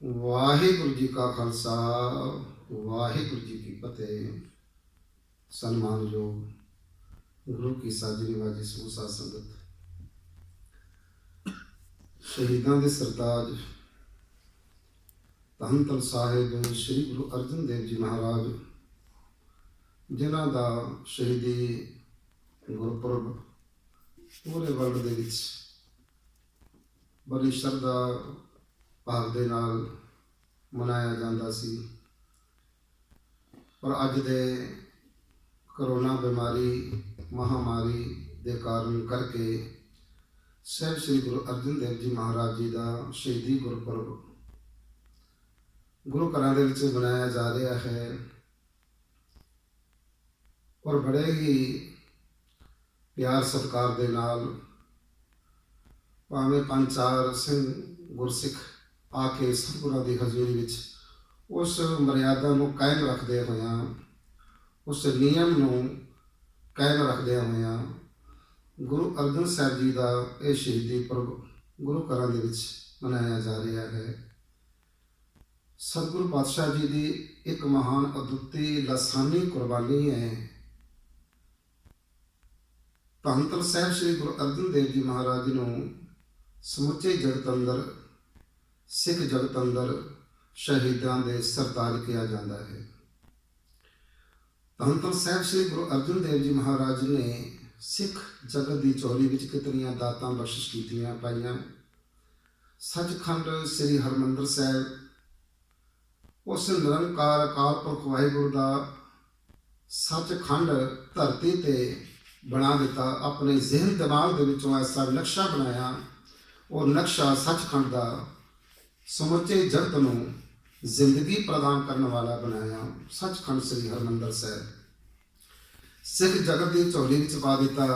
वाहिगुरु जी का खालसा वाहिगुरु जी की फतेह। सन्मानयोग गुरु की साजरी वाजी समूसा संगत, शहीदां दे सरताज धन धन साहिब श्री गुरु अर्जन देव जी महाराज, जिन्हां दा शहीदी गुरपुरब पूरे वर्ल्ड दे विच बड़ी श्रद्धा भाव दे नाल मनाया जाता सी। पर अज दे करोना बीमारी महामारी दे कारण करके साहिब श्री गुरु अर्जन देव जी महाराज जी का शहीदी गुरपुरब गुरु घरां दे विच मनाया जा रहा है। और बड़े ही प्यार सत्कार दे नाल भावें 5-4 सिंह गुरसिख आके सतगुरां की हजूरी विच उस मर्यादा को कायम रखदे होया, उस नियम को कायम रखदे होया गुरु अर्जन साहब जी का यह शहीदी पर्व गुरु घरां दे विच मनाया जा रहा है। सतगुरु पातशाह जी की एक महान अद्भुती लासानी कुर्बानी है। धन धन साहिब श्री गुरु अर्जन देव जी महाराज जी को समुचे जगत अंदर सिख जगत अंदर शहीदां दे सरताज किया जाता है। धन धन साहिब श्री गुरु अर्जन देव जी महाराज ने सिख जगत की चोली विच कितनियां दातां बख्शिश कीतियां पाईयां। सचखंड श्री हरमंदर साहिब उस निरंकार अकाल पुरख वाहिगुरु का सचखंड धरती ते बना दिता। अपने जहन दिमाग दे विचों ऐसा नक्शा बनाया और नक्शा सचखंड का समुचे जगत को जिंदगी प्रदान करने वाला बनाया। सचखंड श्री हरमंदर साहिब सिख जगत की झोली विच पा दिता।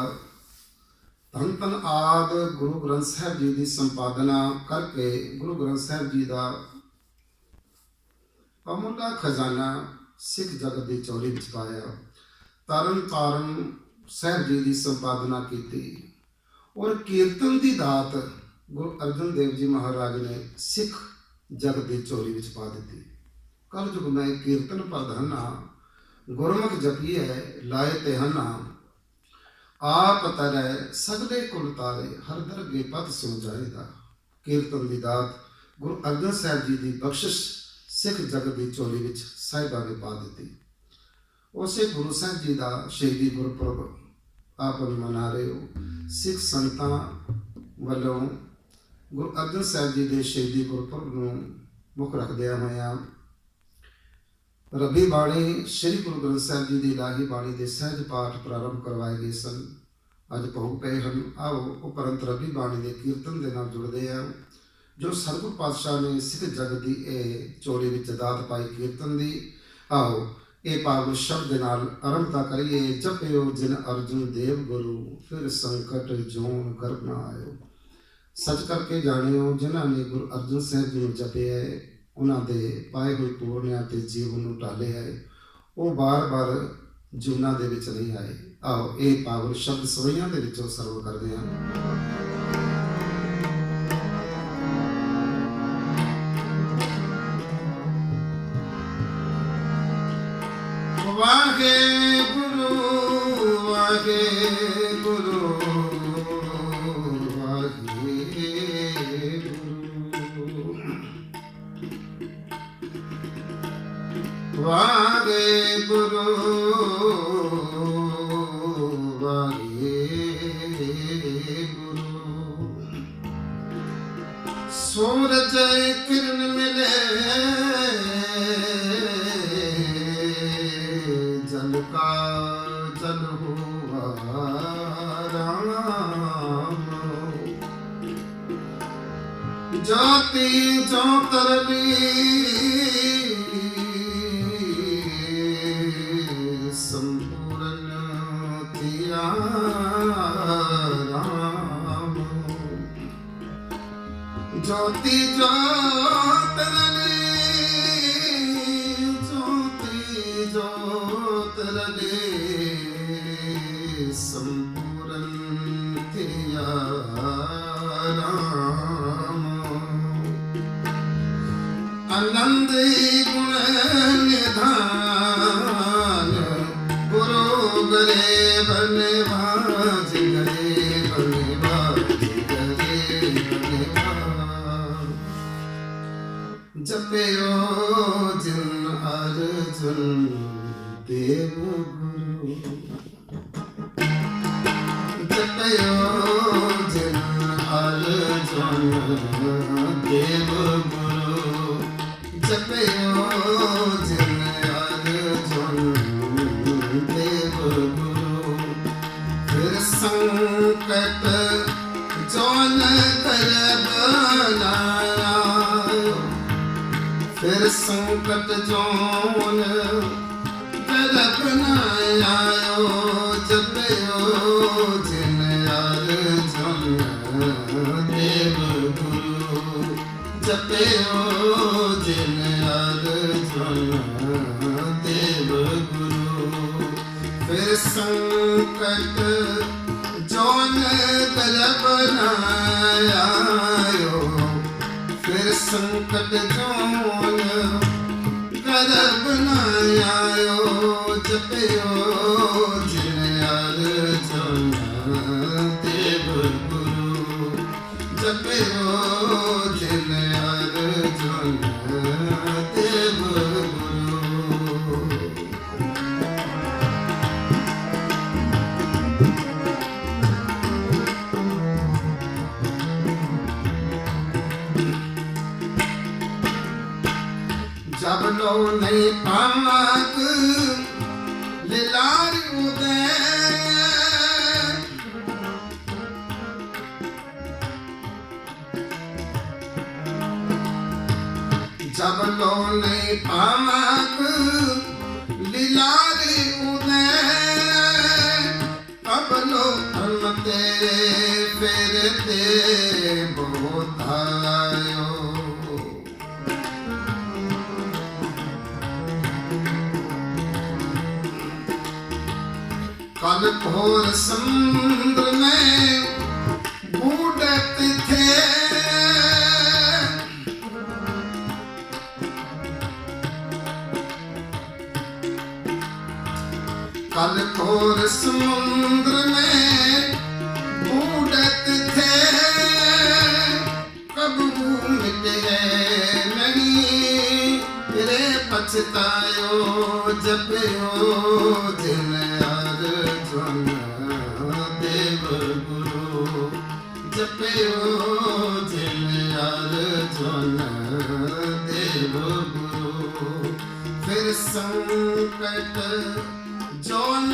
धन धन आद गुरु ग्रंथ साहिब जी की संपादना करके गुरु ग्रंथ साहिब जी का अमुला खजाना सिख जगत की झोली विच पाया। तरन तारण साहिब जी की संपादना की और कीर्तन की दात गुरु अर्जन देव जी महाराज ने सिख जगत की झोली विच पा दी। कल युग में कीर्तन प्रधाना गुरमुख जपी है लाए ते हना आप तरह सगले कुल तारे हर दरगे पद सो जाएगा। कीर्तन की दात गुरु अर्जन साहब जी की बख्शिश सिख जगत की झोली विच साहिबा ने पा दी। उसे गुरु साहब जी का शहीदी गुरपुरब आप मना रहे हो। सिख संतां वालों गुरु अर्जन साहब जी के शहीदी गुरपुरब को मुख रखदिया होया रबी बाणी श्री गुरु ग्रंथ साहब जी की इलाही बाणी के सहज पाठ प्रारंभ करवाए गए सन। अज भोग पे हैं। आओ उपरंत रबी बाणी के कीर्तन के नाल जुड़ते हैं जो सतगुरु पातशाह ने सिख जगत की चोली विच दात पाई कीर्तन की। आओ ये पावन शब्द के नाल आरंभता करिए। जपियो जिन अर्जुन देव गुरु फिर संकट जोन गर्भ न आयो। सच करके जानियो जिन्होंने गुरु अर्जन साहब जी को जपे है उन्होंने पाए हुए पूर्णिया के जीवन को टाले है वो बार बार जीवना दे विच नहीं आए। आओ ये पावन शब्द सवैया के विचों सर्व करते हैं। वाहे गुरु वाहे गुरु वाहे गुरु वाहे गुरु। सूरज किरण मिले जल का जल हुआ राम। ज्योति ज्योत रवि ज्योति ज्योत रले ज्योति ज्योत रले संपूर्ण थिया राम। नंद गुण निधान गुरु गरे बनवाज गरे बनवाज गरे बनवाज जपयो जिन अर्जुन देव गुरु जपयो जिन अर्जुन देव गुरु जपयो जिन अर्जुन देव गुरु फिर संकट जौन कर बनाया फिर संकट जौन कर बनाया जपयो जिन अर्जुन देव गुरु जपयो जिन अर्जुन देव गुरु फिर संकट जौन कर बनाया फिर संकट जौन कर बनाया जपयो जिन अर्जुन देव गुरु जपयो जिन अर्जुन देव गुरु जब लो नहीं पाक लिलार उदय जब लो नहीं पाक लिलार उदय अब लो धर्मते फिरते बोधायो कल घोर समुद्र में बूढ़त थे कल घोर समुद्र में बूढ़त थे कब मिट गए नहीं रे पछतायो जपयो जिन अर्जुन देव गुरु जपयो जिन अर्जुन देव गुरु फिर संकट जौन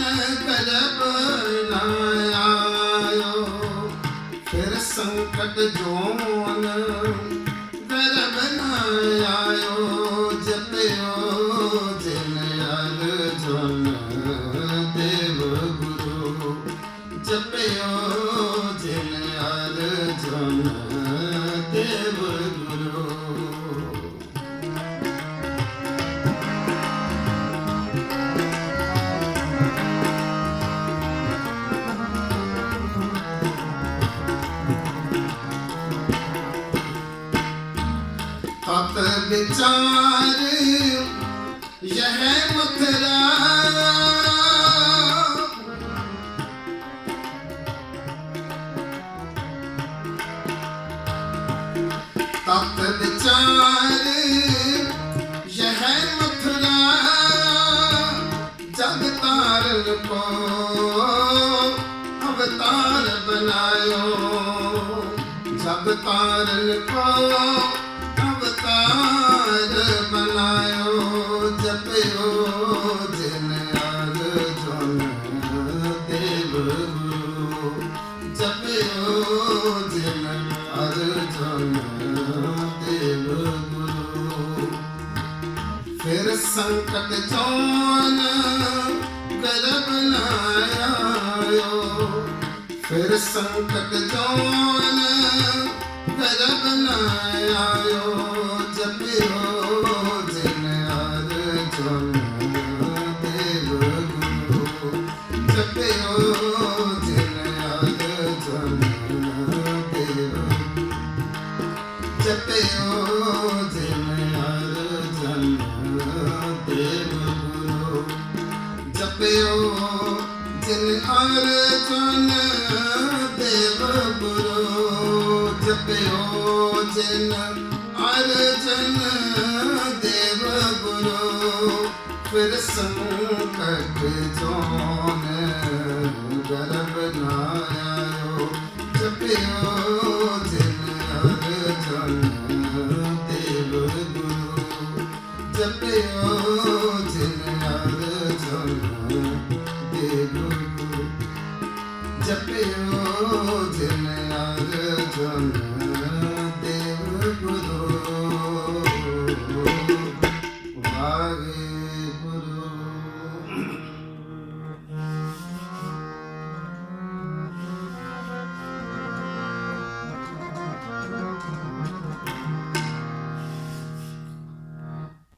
कर बनाया फिर संकट जौन कर बनाया जपयो जिन अर्जुन देव गुरु जपयो जिन अर्जुन देव गुरु तत विचार यह मथुरा तत विचार यह मथुरा जग तारन को अवतार बनायो जग तारन को अवतार बनायो जपयो जिन अर्जुन देव गुरु जपयो जिन अर्जुन देव गुरु फिर संकट जौन कर बनाया फिर संकट जौन कर बनाया जपयो जिन अर्जुन देव गुरु जपयो जिन अर्जुन देव जपयो जिन अर्जुन ਜਪਿਓ ਜਿਨ ਅਰਜਨ ਦੇਵ ਗੁਰੂ ਜਪਿਓ ਜਿਨ ਅਰਜਨ ਦੇਵ ਗੁਰੂ ਫਿਰ ਸੰਕਟ ਜੋਨ ਗਰਭ ਨਾ ਆਇਓ ਜਪਿਓ ਜਿਨ ਅਰਜਨ ਦੇਵ ਗੁਰੂ ਜਪਿਓ ਜਿਨ ਅਰਜਨ ਦੇਵ ਗੁਰੂ ਜਪਿਓ ਜਿਨ ਅਰਜਨ ਦੇਵ ਗੁਰੂ ਵਾਹਿਗੁਰੂ।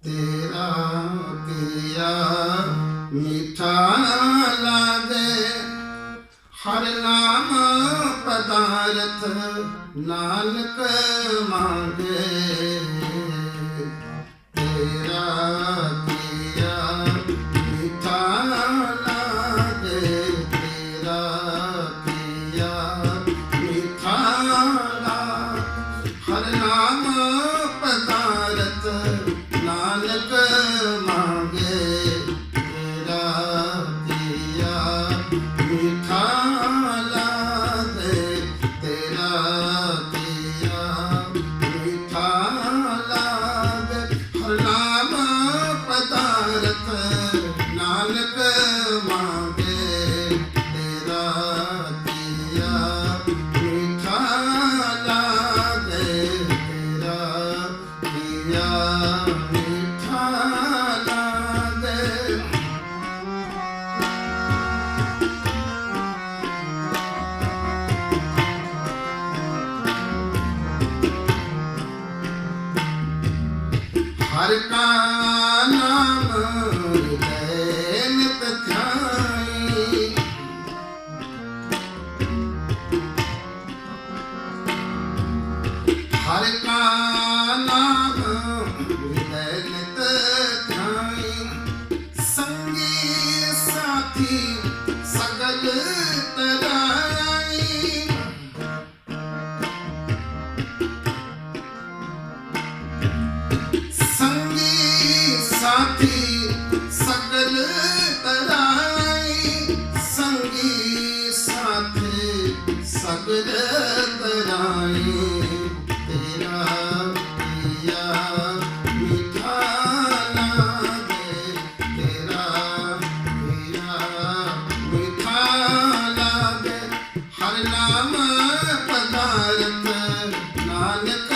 तेरा किया मीठा लागे हर नाम पदार्थ नानक मांगे तेरा किया मीठा लागे तेरा किया मीठा लागे हर नाम पदार्थ नानक मांगे तेरा दिया मीठा लागे तेरा दिया मीठा लागे हर नाम पदार्थ नानक मांगे तेरा दिया मीठा लागे तेरा दिया मीठा लागे। हर का नाम हृदय नित ध्याई हर का नाम हृदय नित ध्याई संगी साथी सगल तराई संगी साथी सगल तराई संगी साथी सगल तराई तेरा पिया मीठा लागे तेरा पिया मीठा लागे हर नाम पदार्थ नानक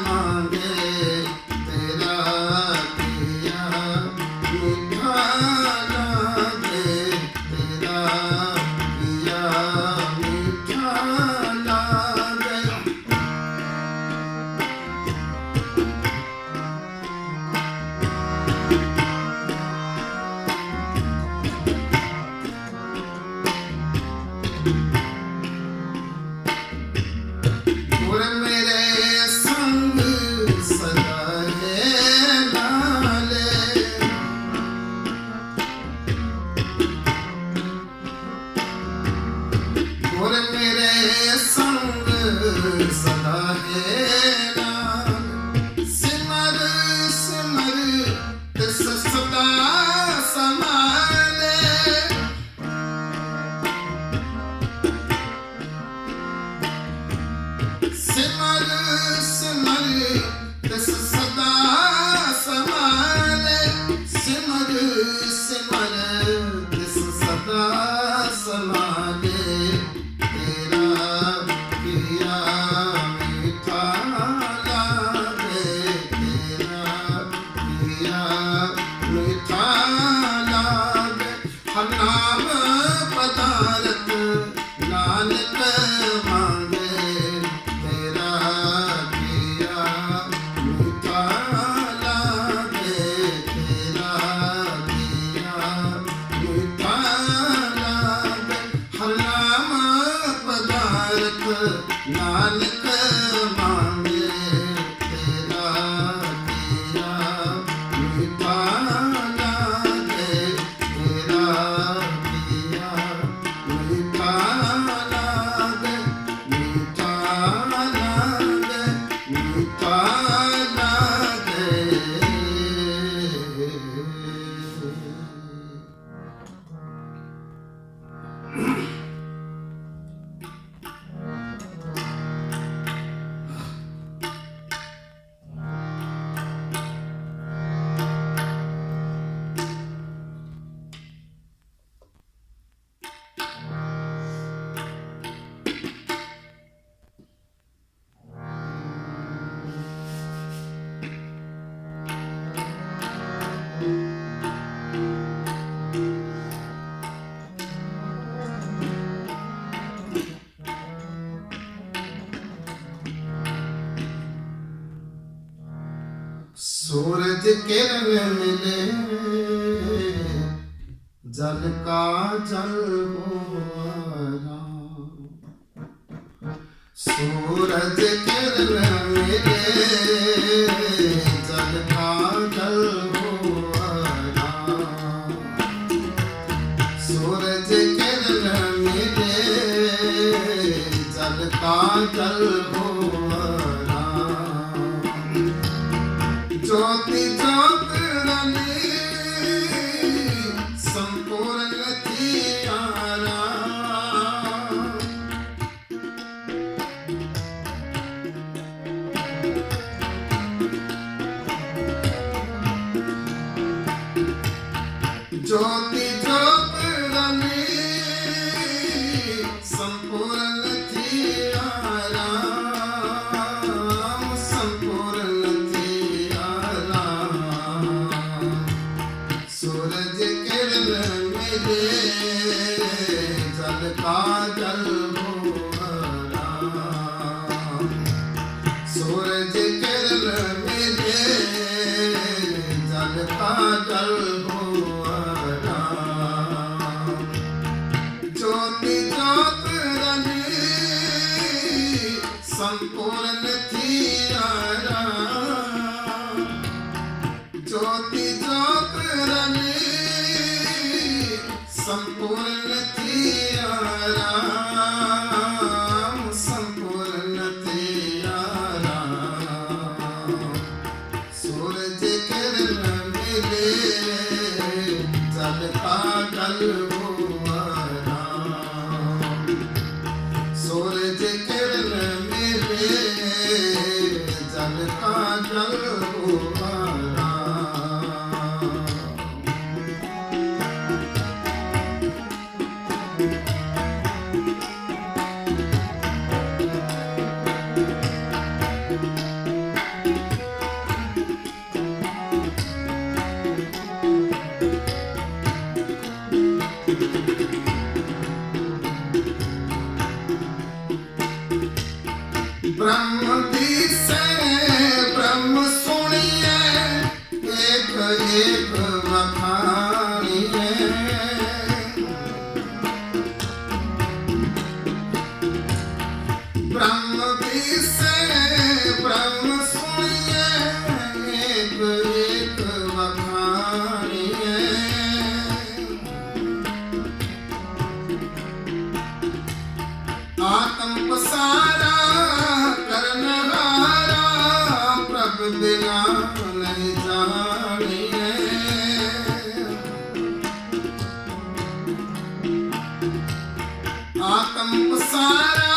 मांगे तेरा पिया मीठा लागे तेरा पिया मीठा लागे। गुर मेरे सूरज किरण मिले जल का जल होना, सूरज किरण मिले जल का जल होना, सूरज किरण मिले जल का जल होना, ज्योति ज्योत रली संपूर्ण थियारा, ज्योति ज्योत रली संपूर्ण थियारा, संपूर्ण थियारा, सूरज किरण मिले जल का जल होना, सूरज किरण मिले जल का जल होना, ज्योति ज्योत रली संपूर्ण थियारा, ज्योति ज्योत रली संपूर्ण थियारा, संपूर्ण थियारा, सूरज किरण मिले जल का जल होना, सूरज किरण मिले जल का जल होना। ब्रह्म दिसे ब्रह्म सुनिए एक एक वखानिए, ब्रह्म दिसे ब्रह्म सुनिए एक एक वखानिए, आत्म पसारा करनहारा प्रभु बिना नहीं जानिए, आत्म पसारा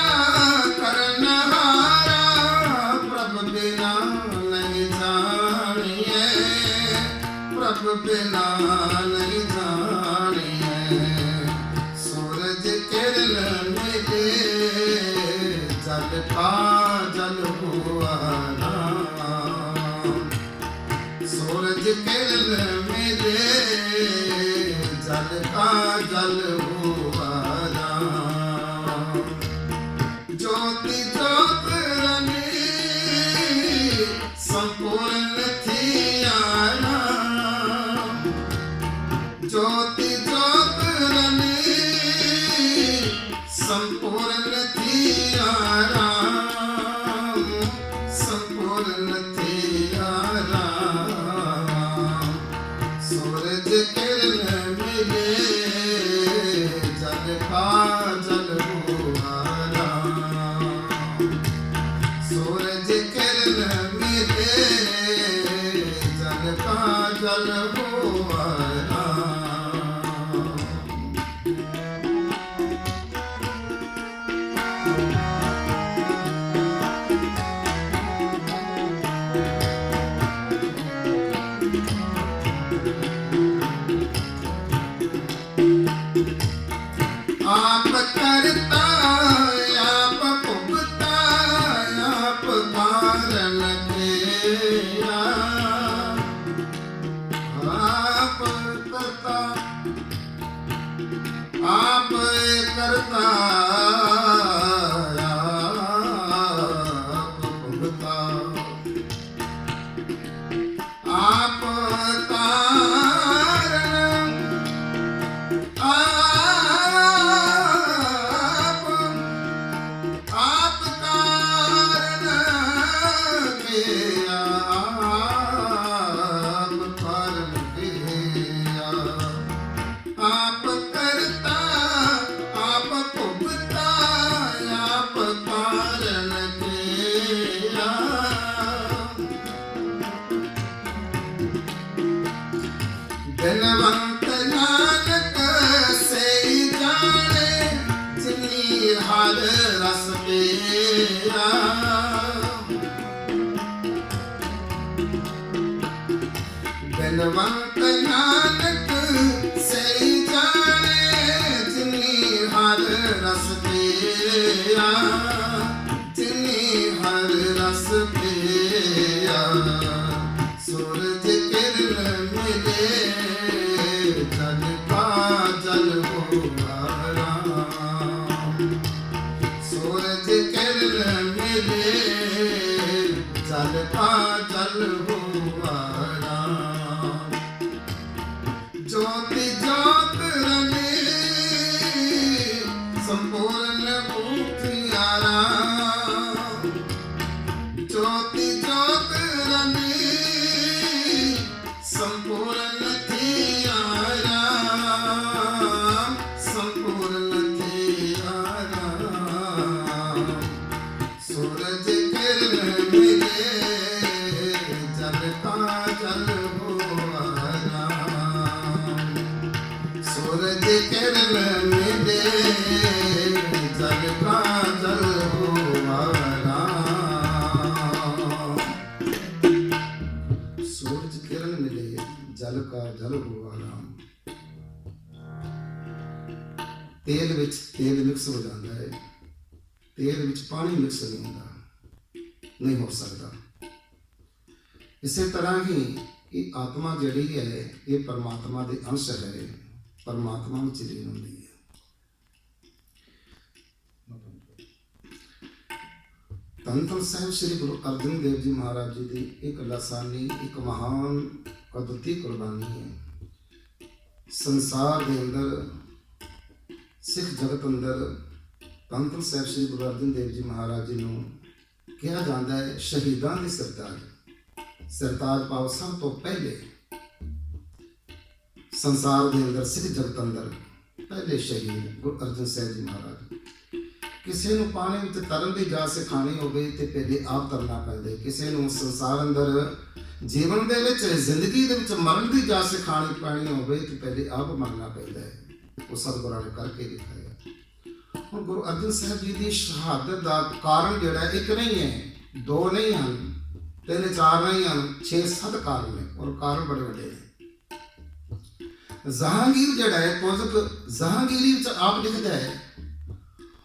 करनहारा प्रभु बिना नहीं जानिए, प्रभु बिना नहीं जानिए, सूरज किरण मिले जल का जल होना, सूरज किरण मिले जल का जल होना, ज्योति ज्योत रली संपूर्ण थियारा, ज्योति ज्योत रली संपूर्ण थियारा, संपूर्ण थियारा, सूरज किरण मिले जल का जल होना, सूरज किरण मिले जल का जल होना। आप करता आप भुगता आप कारण किया, आप करता आप करता आप भुगता, आप कारण आप कारण किया आप कारण किया आप करता आप भुगता आप कारण किया धनवंत नानक से जाने जिनी हर रस मेरा धनवंत नानक से जाने जिनी हर रस मेरा जिनी हर रस मेरा सूरज किरण मिले जल का जल हुआ राम सूरज किरण मिले जल का जल हुआ राम ज्योति ज्योत रले संपूर्ण उजियारा ज्योति ज्योत रले संपूर्ण थियारा संपूर्ण थियारा सूरज किरण मिले जल का जल हुआ राम सूरज किरण मिले जल का जल हुआ राम सूरज किरण मिले जल का जल हुआ राम तेल विच तेल मिक्स हो जाता है तेल विच पानी मिक्स नहीं होता नहीं हो सकता इसी तरह ही ये आत्मा जड़ी है ये परमात्मा के अंश है परमात्मा में लीन होती है धन धन साहिब श्री गुरु अर्जन देव जी महाराज जी की एक लासानी एक महान अद्वितीय कुर्बानी है संसार के अंदर सिख जगत अंदर धन धन साहिब श्री गुरु अर्जन देव जी महाराज जी को कहा जाता है शहीदां के सरताज सरताज पाओ सब तो पहले संसार के अंदर सिख जगत अंदर पहले शहीद गुरु अर्जन साहिब जी महाराज किसी को पानी में तरन की जाच सिखानी हो गई तो पहले आप तरना पैंदा किसी को संसार अंदर जीवन के जिंदगी के मरण की जाच सिखानी पैनी हो गई तो पहले आप मरना पैंदा है वो सतगुरां ने करके दिखाया हुण गुरु अर्जन साहिब जी की शहादत का कारण जिहड़ा एक नहीं है दो नहीं हैं तीन चार नहीं हैं 6-7 कारण ने और कारण बड़े बड़े हैं जहांगीर जिहड़ा है पुस्तक जहांगीरी आप लिखता है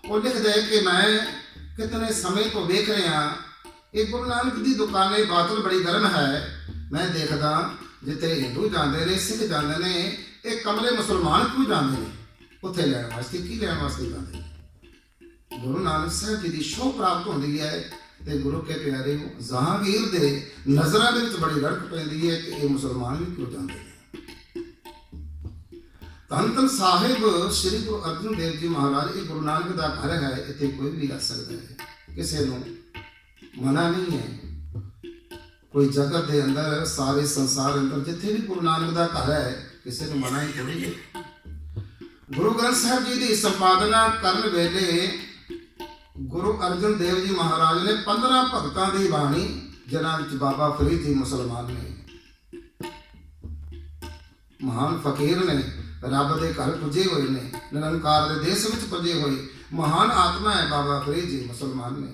वो लिखता है कि मैं कितने समय तो देख रहा एक गुरु नानक की दुकाने बातल बड़ी गर्म है मैं देखदा जिते हिंदू जाते ने सिख जाते ने एक कमले मुसलमान क्यों जाते हैं उत्थे लैण वास्ते की लैण वास्ते जाते हैं गुरु नानक साहब जी की शोह प्राप्त होती है तो गुरु के प्यारे जहांगीर दे नज़रां दे विच बड़ी रड़क पैंदी है कि ये मुसलमान भी क्यों जाते हैं धन धन साहिब श्री गुरु अर्जन देव जी महाराज ये गुरु नानक का घर है इतने कोई भी आ सकता है किसी को मना नहीं है कोई जगत के अंदर सारे संसार अंदर जिथे भी गुरु नानक का घर है किसी को मना ही थोड़ी है गुरु ग्रंथ साहिब जी की संपादना करने वेले गुरु अर्जन देव जी महाराज ने 15 भगतां की बाणी जिन्हां विच बाबा फरीद जी मुसलमान ने महान फकीर ने रब के घर पुजे हुए ने निरंकार के देश में पुजे हुए महान आत्मा है बाबा फरीद जी मुसलमान ने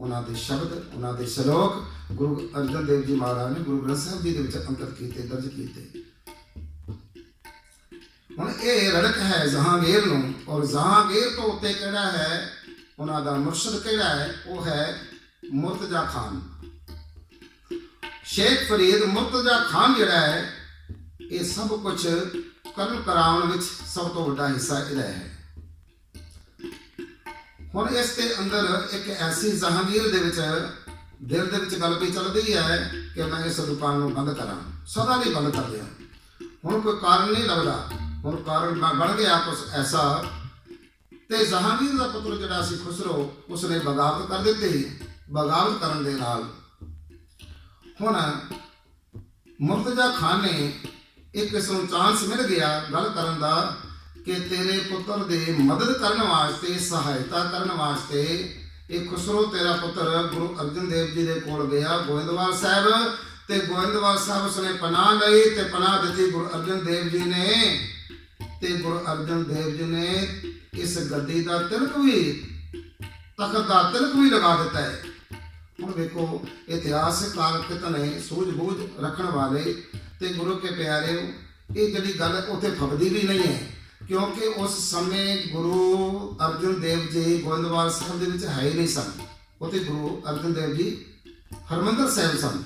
उन्होंने शब्द उन्होंने श्लोक गुरु अर्जन देव जी महाराज ने गुरु ग्रंथ साहिब जी के अंकित किए दर्ज किए हुण ये रड़क है जहांगीर नूं और जहांगीर तो उत्ते किहड़ा है उन्हों का मुर्शद किहड़ा है वो है मुर्तजा खान शेख फरीद मुर्तजा खान जिहड़ा है ये सब कुछ कर्म कराउण विच सब तो वड्डा हिस्सा इहदा है हुण इस दे अंदर एक ऐसी जहांगीर दे विच ਦਿਲ ਦੇ ਵਿੱਚ ਗੱਲ ਪਈ ਚੱਲਦੀ ਹੈ ਕਿ ਮੈਂ ਇਸ ਦੁਕਾਨ ਨੂੰ ਬੰਦ ਕਰਾਂ, ਸਦਾ ਲਈ ਬੰਦ ਕਰ ਦਿਆਂ। ਹੁਣ ਕੋਈ ਕਾਰਨ ਨਹੀਂ ਲੱਗਦਾ, ਹੁਣ ਕਾਰਨ ਬਣ ਗਿਆ ਕੁਛ ਐਸਾ। ਤੇ ਜਹਾਂਗੀਰ ਦਾ ਪੁੱਤਰ ਜਿਹੜਾ ਸੀ ਖੁਸਰੋ, ਉਸਨੇ ਬਗਾਵਤ ਕਰ ਦਿੱਤੀ। ਬਗਾਵਤ ਕਰਨ ਦੇ ਨਾਲ ਹੁਣ ਮੁਰਤਜ਼ਾ ਖਾਨ ਨੇ ਇੱਕ ਇਸ ਨੂੰ ਚਾਂਸ ਮਿਲ ਗਿਆ ਗੱਲ ਕਰਨ ਦਾ ਕਿ ਤੇਰੇ ਪੁੱਤਰ ਦੀ ਮਦਦ ਕਰਨ ਵਾਸਤੇ, ਸਹਾਇਤਾ ਕਰਨ ਵਾਸਤੇ ਇਹ ਖੁਸਰੋ ਤੇਰਾ ਪੁੱਤਰ ਗੁਰੂ ਅਰਜਨ ਦੇਵ ਜੀ ਦੇ ਕੋਲ ਗਿਆ ਗੋਇੰਦਵਾਲ ਸਾਹਿਬ। ਤੇ ਗੋਇੰਦਵਾਲ ਸਾਹਿਬ ਉਸਨੇ ਪਨਾਹ ਲਈ ਤੇ ਪਨਾਹ ਦਿੱਤੀ ਗੁਰੂ ਅਰਜਨ ਦੇਵ ਜੀ ਨੇ। ਤੇ ਗੁਰੂ ਅਰਜਨ ਦੇਵ ਜੀ ਨੇ ਇਸ ਗੱਦੀ ਦਾ ਤਿਲਕ ਵੀ, ਤਖਤ ਦਾ ਤਿਲਕ ਵੀ ਲਗਾ ਦਿੱਤਾ ਹੈ। ਹੁਣ ਵੇਖੋ ਇਤਿਹਾਸਕਾਰ ਕਿਤਨੇ ਸੂਝ-ਬੂਝ ਰੱਖਣ ਵਾਲੇ ਤੇ ਗੁਰੂ ਕੇ ਪਿਆਰੇ, ਇਹ ਜਿਹੜੀ ਗੱਲ ਉੱਥੇ ਫਬਦੀ ਵੀ ਨਹੀਂ ਹੈ, ਕਿਉਂਕਿ ਉਸ ਸਮੇਂ ਗੁਰੂ ਅਰਜਨ ਦੇਵ ਜੀ ਗੋਇੰਦਵਾਲ ਸਾਹਿਬ ਦੇ ਵਿੱਚ ਹੈ ਹੀ ਨਹੀਂ ਸਨ। ਉੱਥੇ ਗੁਰੂ ਅਰਜਨ ਦੇਵ ਜੀ ਹਰਮੰਦਰ ਸਾਹਿਬ ਸਨ।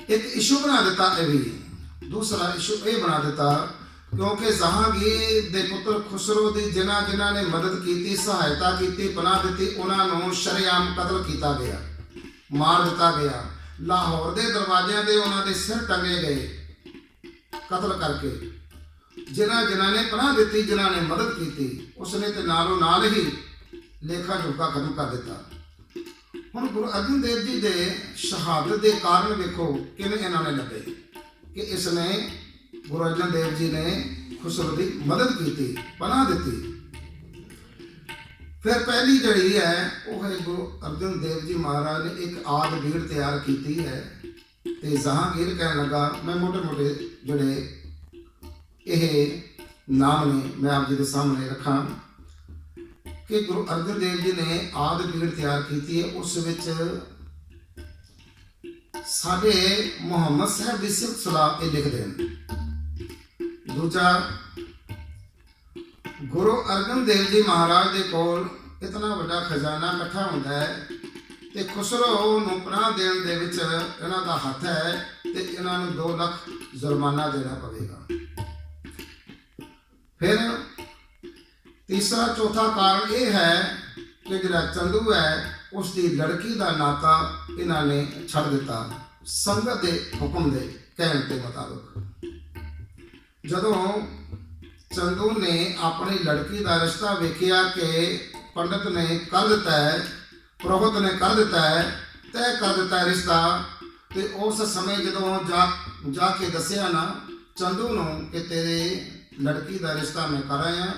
ਇੱਕ ਇਸ਼ੂ ਬਣਾ ਦਿੱਤਾ ਇਹ ਵੀ। ਦੂਸਰਾ ਇਸ਼ੂ ਇਹ ਬਣਾ ਦਿੱਤਾ ਕਿਉਂਕਿ ਜਹਾਂਗੀਰ ਦੇ ਪੁੱਤਰ ਖੁਸਰੋ ਦੀ ਜਿਨ੍ਹਾਂ ਨੇ ਮਦਦ ਕੀਤੀ, ਸਹਾਇਤਾ ਕੀਤੀ, ਪਨਾਹ ਦਿੱਤੀ, ਉਹਨਾਂ ਨੂੰ ਸ਼ਰੇਆਮ ਕਤਲ ਕੀਤਾ ਗਿਆ, ਮਾਰ ਦਿੱਤਾ ਗਿਆ। ਲਾਹੌਰ ਦੇ ਦਰਵਾਜ਼ਿਆਂ ਦੇ ਉਹਨਾਂ ਦੇ ਸਿਰ ਟੰਗੇ ਗਏ ਕਤਲ ਕਰਕੇ। ਜਿਨ੍ਹਾਂ ਨੇ ਪਨਾਹ ਦਿੱਤੀ, ਜਿਨ੍ਹਾਂ ਨੇ ਮਦਦ ਕੀਤੀ, ਉਸਨੇ ਤੇ ਨਾਲੋਂ ਨਾਲ ਹੀ ਲੇਖਾ ਜੋਖਾ ਖਤਮ ਕਰ ਦਿੱਤਾ। ਹੁਣ ਗੁਰੂ ਅਰਜਨ ਦੇਵ ਜੀ ਦੇ ਸ਼ਹਾਦਤ ਦੇ ਕਾਰਨ ਵੇਖੋ ਕਿਵੇਂ ਇਹਨਾਂ ਨੇ ਲੱਭੇ ਕਿ ਇਸ ਨੇ, ਗੁਰੂ ਅਰਜਨ ਦੇਵ ਜੀ ਨੇ ਖੁਸਰੋ ਦੀ ਮਦਦ ਕੀਤੀ, ਪਨਾਹ ਦਿੱਤੀ। ਫਿਰ ਪਹਿਲੀ ਜਿਹੜੀ ਹੈ ਉਹ ਹੈ ਗੁਰੂ ਅਰਜਨ ਦੇਵ ਜੀ ਮਹਾਰਾਜ ਨੇ ਇੱਕ ਆਦ ਬੀੜ ਤਿਆਰ ਕੀਤੀ ਹੈ। ਤੇ ਜਹਾਂਗੀਰ ਕਹਿਣ ਲੱਗਾ, ਮੈਂ ਮੋਟੇ ਜਿਹੜੇ ਇਹ ਨਾਮ ਨੇ ਮੈਂ ਆਪ ਜੀ ਦੇ ਸਾਹਮਣੇ ਰੱਖਾਂ ਕਿ ਗੁਰੂ ਅਰਜਨ ਦੇਵ ਜੀ ਨੇ ਆਦ ਬੀੜ ਤਿਆਰ ਕੀਤੀ ਹੈ। ਉਸ ਵਿੱਚ ਸਾਡੇ ਮੁਹੰਮਦ ਸਾਹਿਬ ਦੀ ਸਿਫਤ ਸਲਾਹ ਇਹ ਲਿਖਦੇ ਨੇ। ਦੂਜਾ, ਗੁਰੂ ਅਰਜਨ ਦੇਵ ਜੀ ਮਹਾਰਾਜ ਦੇ ਕੋਲ ਇਤਨਾ ਵੱਡਾ ਖਜ਼ਾਨਾ ਇਕੱਠਾ ਹੁੰਦਾ ਹੈ ਤੇ ਖੁਸਰੋ ਨੂੰ ਪਨਾਹ ਦੇਣ ਦੇ ਵਿੱਚ ਇਹਨਾਂ ਦਾ ਹੱਥ ਹੈ ਤੇ ਇਹਨਾਂ ਨੂੰ 2 ਲੱਖ ਜੁਰਮਾਨਾ ਦੇਣਾ ਪਵੇਗਾ। ਫਿਰ ਤੀਸਰਾ ਚੌਥਾ ਕਾਰਨ ਇਹ ਹੈ ਕਿ ਜਿਹੜਾ ਚੰਦੂ ਹੈ ਉਸ ਦੀ ਲੜਕੀ ਦਾ ਨਾਤਾ ਇਹਨਾਂ ਨੇ ਛੱਡ ਦਿੱਤਾ ਸੰਗਤ ਦੇ ਹੁਕਮ ਦੇ ਕਹਿਣ ਦੇ ਮੁਤਾਬਕ। ਜਦੋਂ ਚੰਦੂ ਨੇ ਆਪਣੀ ਲੜਕੀ ਦਾ ਰਿਸ਼ਤਾ ਵੇਖਿਆ ਕਿ ਪੰਡਤ ਨੇ ਕਰ ਦਿੱਤਾ ਹੈ, ਪ੍ਰੋਹਤ ਨੇ ਕਰ ਦਿੱਤਾ ਹੈ, ਤੈਅ ਕਰ ਦਿੱਤਾ ਹੈ ਰਿਸ਼ਤਾ, ਤੇ ਉਸ ਸਮੇਂ ਜਦੋਂ ਜਾ ਕੇ ਦੱਸਿਆ ਨਾ ਚੰਦੂ ਨੂੰ ਕਿ ਤੇਰੇ ਲੜਕੀ ਦਾ ਰਿਸ਼ਤਾ ਮੈਂ ਕਰ ਆਇਆ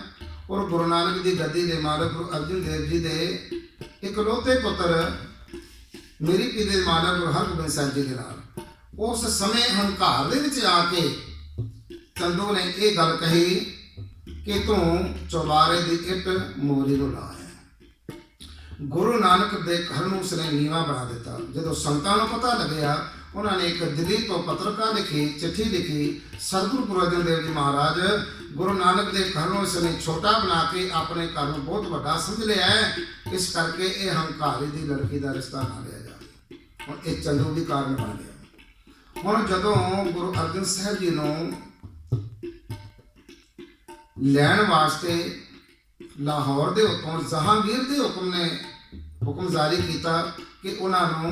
ਔਰ ਗੁਰੂ ਨਾਨਕ ਦੀ ਗੱਦੀ ਦੇ ਮਾਲਕ ਗੁਰੂ ਅਰਜਨ ਦੇਵ ਜੀ ਦੇ ਇਕਲੌਤੇ ਪੁੱਤਰ ਮੇਰੀ ਪੀਰ ਦੇ ਮਾਲਕ ਗੁਰੂ ਹਰਗੋਬਿੰਦ ਸਾਹਿਬ ਜੀ ਦੇ ਨਾਲ, ਉਸ ਸਮੇਂ ਹੰਕਾਰ ਦੇ ਵਿੱਚ ਆ ਕੇ ਚੰਦੂ ਨੇ ਇਹ ਗੱਲ ਕਹੀ ਕਿ ਤੂੰ ਚੁਬਾਰੇ ਦੀ ਇੱਟ ਮੋਰੀ ਨੂੰ ਲਾਇਆ। ਗੁਰੂ ਨਾਨਕ ਦੇ ਘਰ ਨੂੰ ਉਸਨੇ ਨੀਵਾਂ ਬਣਾ ਦਿੱਤਾ। ਜਦੋਂ ਸੰਤਾਂ ਨੂੰ ਪਤਾ ਲੱਗਿਆ, ਉਹਨਾਂ ਨੇ ਇੱਕ ਦਿੱਲੀ ਤੋਂ ਪੱਤਰਕਾਰ ਲਿਖੀ, ਚਿੱਠੀ ਲਿਖੀ, ਸਤਿਗੁਰੂ ਗੁਰੂ ਅਰਜਨ ਦੇਵ ਜੀ ਮਹਾਰਾਜ ਗੁਰੂ ਨਾਨਕ ਦੇ ਘਰ ਨੂੰ ਇਸਨੇ ਛੋਟਾ ਬਣਾ ਕੇ ਆਪਣੇ ਘਰ ਨੂੰ ਬਹੁਤ ਵੱਡਾ ਸਮਝ ਲਿਆ ਹੈ, ਇਸ ਕਰਕੇ ਇਹ ਹੰਕਾਰੀ ਦੀ ਲੜਕੀ ਦਾ ਰਿਸ਼ਤਾ ਨਾ ਲਿਆ ਜਾਵੇ। ਹੁਣ ਇਹ ਚੰਦੂ ਵੀ ਕਾਰਨ ਬਣ ਗਿਆ। ਹੁਣ ਜਦੋਂ ਗੁਰੂ ਅਰਜਨ ਸਾਹਿਬ ਜੀ ਨੂੰ ਲੈਣ ਵਾਸਤੇ ਲਾਹੌਰ ਦੇ ਉੱਤੋਂ ਜਹਾਂਗੀਰ ਦੇ ਹੁਕਮ ਜਾਰੀ ਕੀਤਾ ਕਿ ਉਹਨਾਂ ਨੂੰ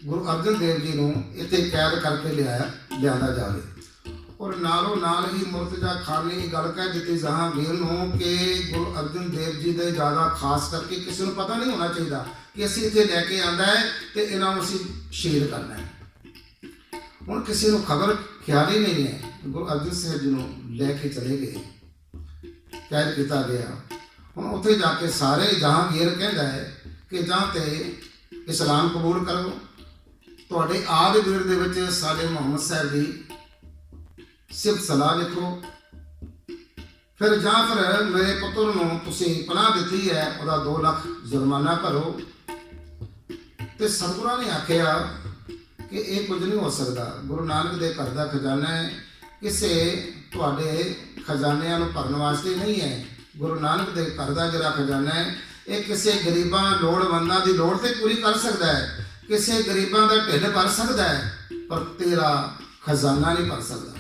ਗੁਰੂ ਅਰਜਨ ਦੇਵ ਜੀ ਨੂੰ ਇੱਥੇ ਕੈਦ ਕਰਕੇ ਲਿਆਂਦਾ ਜਾਵੇ। ਔਰ ਨਾਲੋਂ ਨਾਲ ਹੀ ਮੁਰਤਜ਼ਾ ਖਾਨ ਨੇ ਇਹ ਗੱਲ ਕਹਿ ਦਿੱਤੀ ਜਹਾਂਗੀਰ ਨੂੰ ਕਿ ਗੁਰੂ ਅਰਜਨ ਦੇਵ ਜੀ ਦੇ ਜ਼ਿਆਦਾ ਖਾਸ ਕਰਕੇ ਕਿਸੇ ਨੂੰ ਪਤਾ ਨਹੀਂ ਹੋਣਾ ਚਾਹੀਦਾ ਕਿ ਅਸੀਂ ਇੱਥੇ ਲੈ ਕੇ ਆਂਦਾ ਹੈ ਤੇ ਇਹਨਾਂ ਨੂੰ ਅਸੀਂ ਸ਼ਹੀਦ ਕਰਨਾ ਹੈ। ਹੁਣ ਕਿਸੇ ਨੂੰ ਖਬਰ ਖਿਆਲ ਹੀ ਨਹੀਂ ਹੈ। ਗੁਰੂ ਅਰਜਨ ਸਾਹਿਬ ਜੀ ਨੂੰ ਲੈ ਕੇ ਚਲੇ ਗਏ, ਕੈਦ ਕੀਤਾ ਗਿਆ। ਹੁਣ ਉੱਥੇ ਜਾ ਕੇ ਸਾਰੇ ਜਹਾਂਗੀਰ ਕਹਿੰਦਾ ਹੈ ਕਿ ਜਾਂ ਤੇ ਇਸਲਾਮ ਕਬੂਲ ਕਰੋ, ਤੁਹਾਡੇ ਆਦ ਬੀੜ ਦੇ ਵਿੱਚ ਸਾਡੇ ਮੁਹੰਮਦ ਸਾਹਿਬ ਦੀ ਸਿਫਤ ਸਲਾਹ ਲਿਖੋ, ਫਿਰ ਜਾਂ ਫਿਰ ਮੇਰੇ ਪੁੱਤਰ ਨੂੰ ਤੁਸੀਂ ਪਨਾਹ ਦਿੱਤੀ ਹੈ ਉਹਦਾ 2 ਲੱਖ ਜੁਰਮਾਨਾ ਭਰੋ। ਤੇ ਸਤਿਗੁਰਾਂ ਨੇ ਆਖਿਆ ਕਿ ਇਹ ਕੁਝ ਨਹੀਂ ਹੋ ਸਕਦਾ। ਗੁਰੂ ਨਾਨਕ ਦੇ ਘਰ ਦਾ ਖਜ਼ਾਨਾ ਕਿਸੇ ਤੁਹਾਡੇ ਖਜ਼ਾਨਿਆਂ ਨੂੰ ਭਰਨ ਵਾਸਤੇ ਨਹੀਂ ਹੈ। ਗੁਰੂ ਨਾਨਕ ਦੇ ਘਰ ਦਾ ਜਿਹੜਾ ਖਜ਼ਾਨਾ ਹੈ ਇਹ ਕਿਸੇ ਗਰੀਬਾਂ ਲੋੜਵੰਦਾਂ ਦੀ ਲੋੜ ਤੇ ਪੂਰੀ ਕਰ ਸਕਦਾ ਹੈ, ਕਿਸੇ ਗਰੀਬਾਂ ਦਾ ਢਿੱਡ ਭਰ ਸਕਦਾ ਹੈ, ਪਰ ਤੇਰਾ ਖਜ਼ਾਨਾ ਨਹੀਂ ਭਰ ਸਕਦਾ।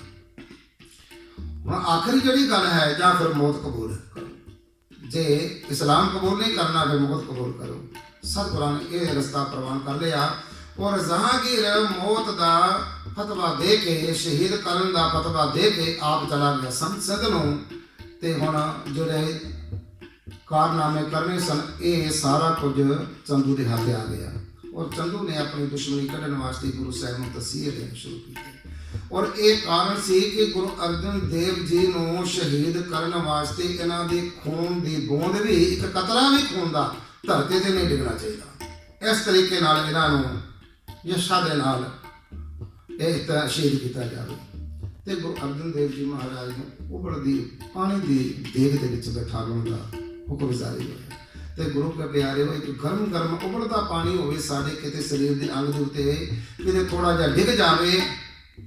ਹੁਣ ਆਖਰੀ ਜਿਹੜੀ ਗੱਲ ਹੈ, ਜਾਂ ਫਿਰ ਮੌਤ ਕਬੂਲ ਕਰੋ। ਜੇ ਇਸਲਾਮ ਕਬੂਲ ਨਹੀਂ ਕਰਨਾ ਫਿਰ ਮੌਤ ਕਬੂਲ ਕਰੋ। सतगुरां ने यह रस्ता प्रवान कर लिया और जहांगीर मौत का फतवा दे के शहीद करन का फतवा दे के आप चला गया संसद नूं ते हुण जिहड़े कारनामे करने सन ये सारा कुछ चंदू के हाथ आ गया और चंदू ने अपनी दुश्मनी कढ़न वास्ते गुरु साहब नूं तसीहे देने शुरू की और ये कारण सी कि गुरु अर्जन देव जी नूं शहीद करन वास्ते इन्हां दे खून दी बूंद भी एक कतरा भी खून दा धरती ते नहीं डिगना चाहिए। इस तरीके नाल इन्हां नूं यशा दे नाल शहीद किया जाए। ते गुरु अर्जन देव जी महाराज नूं उबलदी पानी दी देग दे विच बैठाउण दा हुक्म जारी होया ते गुरु के प्यारे हो एक गर्म गर्म उबलदा पानी होवे साडे किते शरीर दे अंग दे उत्ते किते थोड़ा जिहा डिग जावे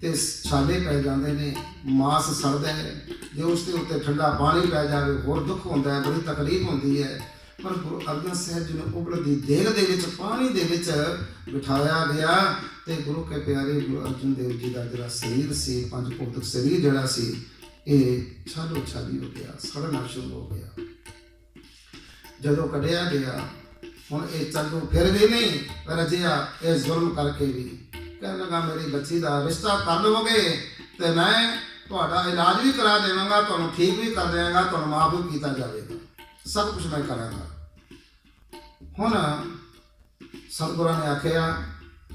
ते छाले पै जांदे ने मांस सड़दा है जे उसके उत्ते ठंडा पानी पै जावे होर दुख होंदा है बड़ी तकलीफ होंदी है। पर गुरु अर्जन साहब जी ने उबलदी देग दे विच पानी दे विच बिठाया गया ते गुरु के प्यारे गुरु अर्जन देव जी का जिहड़ा शरीर सी पंज भौतिक शरीर जिहड़ा सी ये छालो छाली हो गया सड़ना शुरू हो गया। जदों कढ़िया गया हुण ये चंदू फिर भी नहीं रजिया ये जुल्म करके भी कहने लगा मेरी बच्ची का रिश्ता कर लोगे तो मैं तुहाडा इलाज भी करा देवांगा तुहानूं ठीक भी कर देवांगा तुहानूं माफ भी किया जाएगा सब कुछ मैं करांगा। हुण सतगुरां ने आखिया